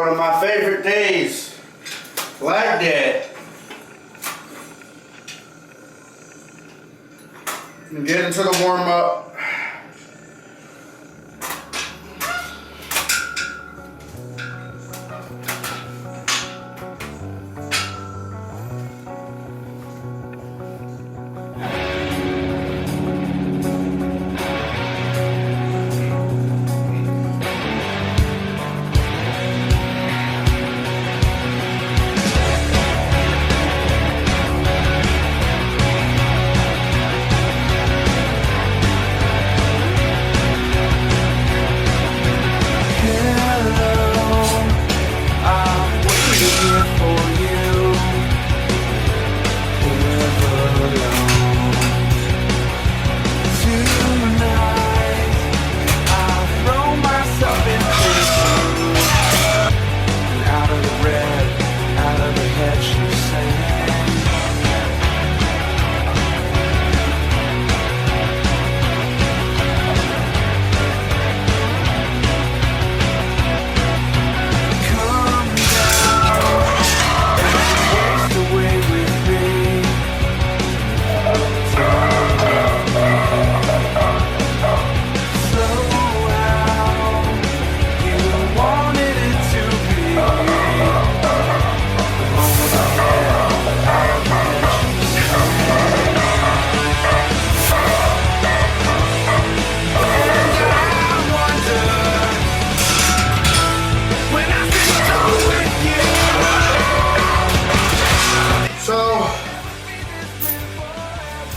One of my favorite days, leg day. And get into the warm up.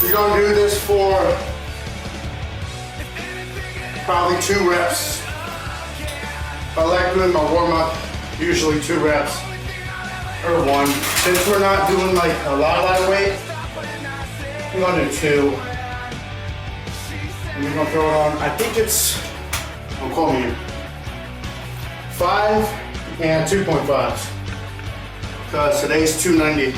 You're gonna do this for probably 2 reps. I like doing my warm up, usually 2 reps or 1. Since we're not doing like a lot of weight, I'm gonna do 2. And we're gonna throw it on, I think it's, don't call me, 5 and 2.5s. Because today's 290.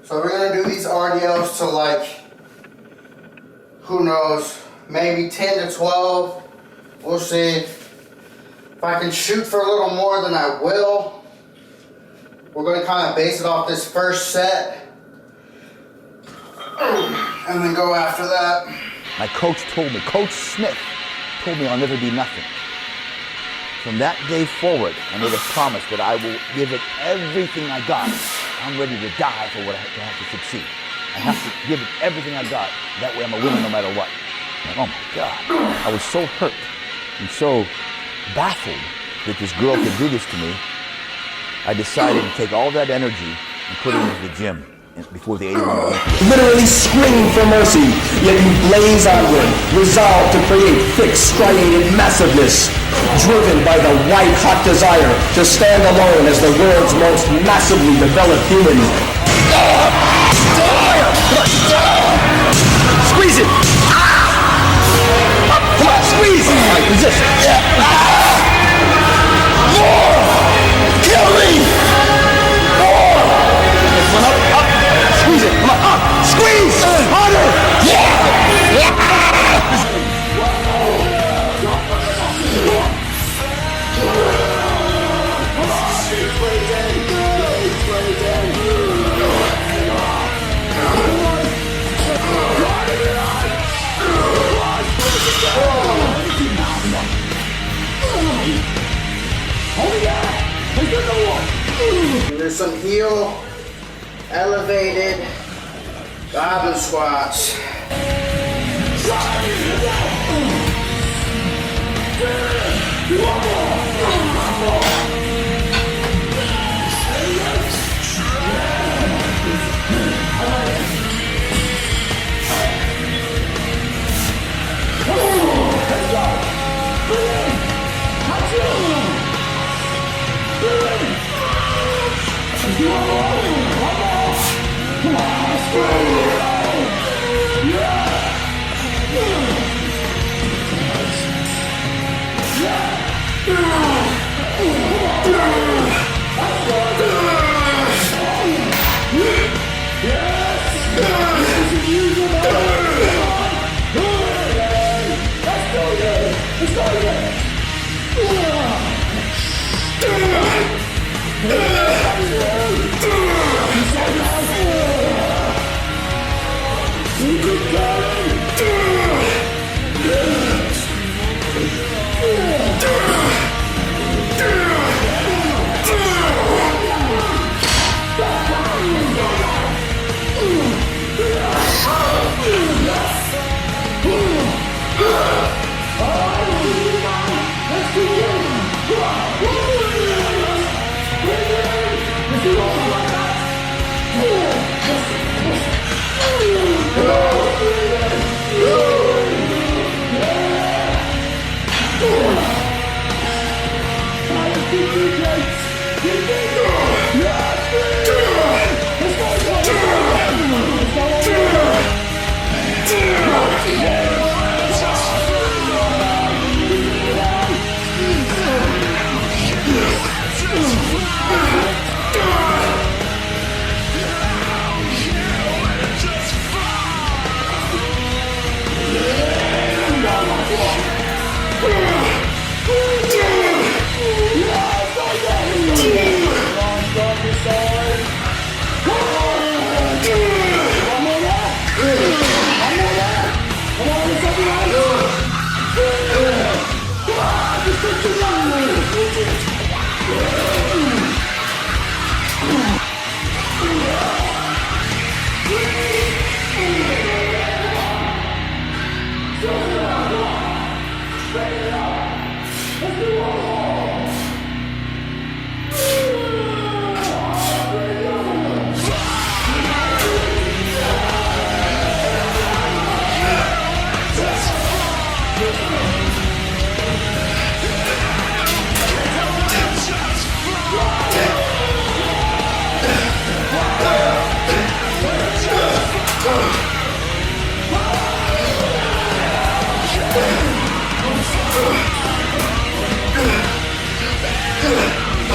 So we're gonna do these RDLs to like, who knows, maybe 10 to 12. We'll see. If I can shoot for a little more, then I will. We're gonna kind of base it off this first set and then go after that. My coach told me, Coach Smith told me I'll never be nothing. From that day forward, I made a promise that I will give it everything I got. I'm ready to die for what I have to succeed. I have to give it everything I got. That way I'm a winner no matter what. Like, oh my God. I was so hurt and so baffled that this girl could do this to me. I decided to take all that energy and put it into the gym before the 81 Olympics. Literally scream for mercy, yet you blaze onward, resolved to create thick, striated massiveness, driven by the white-hot desire to stand alone as the world's most massively developed human. Resist. Yeah. More. Kill me. More. Next one up. Squeeze it. Come on. Up. Squeeze. Harder. Yeah. There's some heel elevated goblin squats.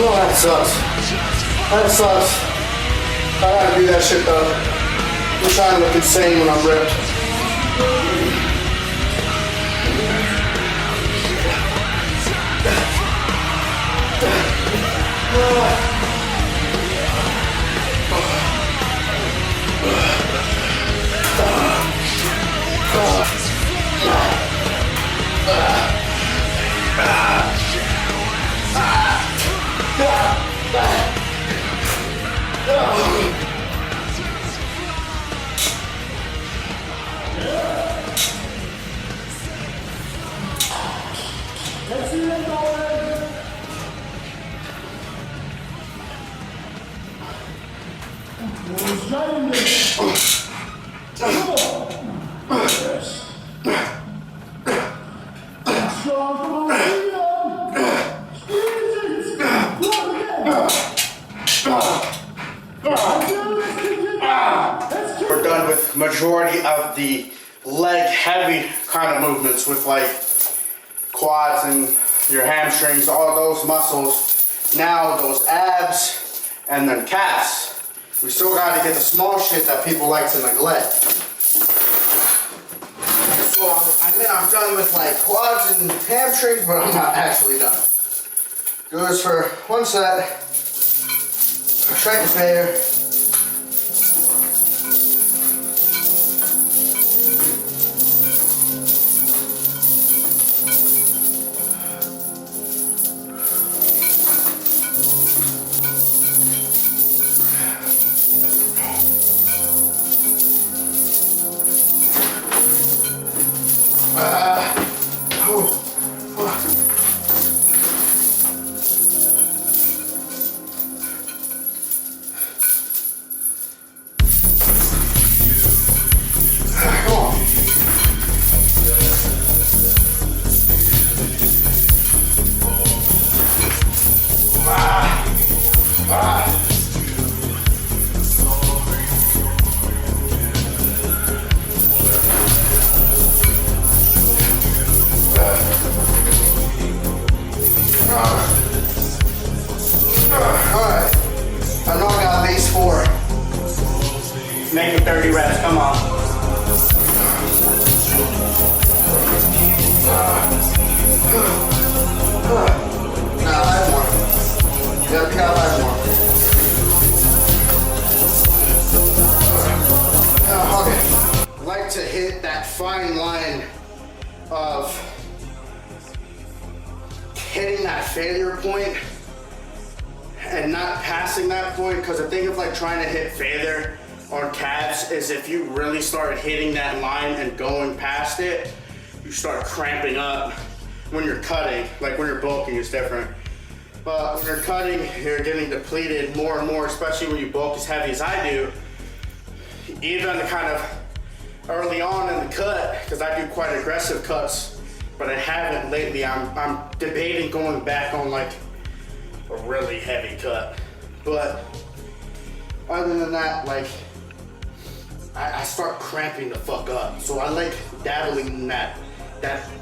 Oh, that sucks. That sucks. I gotta do that shit though. I'm trying to look insane when I'm ripped. We're done with majority of the leg heavy kind of movements with like quads and your hamstrings, all those muscles. Now those abs and then calves. We still gotta get the small shit that people like to neglect. So I'm done with like quads and hamstrings, but I'm not actually done. Do this for one set. Straight to failure. Alright, I know I got at least 4. Make it 30 reps, come on. Now 5 more. Yep, you got 5 more. Okay. I like to hit that fine line of hitting that failure point and not passing that point, because the thing of like trying to hit failure on calves is if you really start hitting that line and going past it, you start cramping up when you're cutting. Like when you're bulking, it's different. But when you're cutting, you're getting depleted more and more, especially when you bulk as heavy as I do. Even kind of early on in the cut, because I do quite aggressive cuts, but I haven't lately. I'm debating going back on like a really heavy cut. But other than that, like I start cramping the fuck up. So I like dabbling in that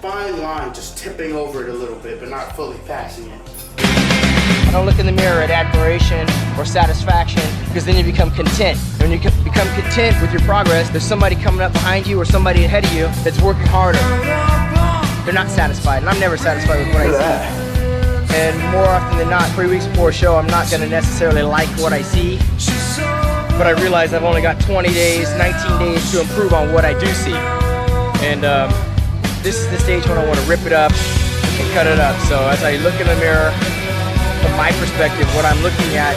fine line, just tipping over it a little bit, but not fully passing it. I don't look in the mirror at admiration or satisfaction, because then you become content. When you become content with your progress, there's somebody coming up behind you or somebody ahead of you that's working harder. They're not satisfied, and I'm never satisfied with what I see. And more often than not, 3 weeks before a show, I'm not going to necessarily like what I see, but I realize I've only got 20 days, 19 days to improve on what I do see. And this is the stage when I want to rip it up and cut it up. So as I look in the mirror, from my perspective, what I'm looking at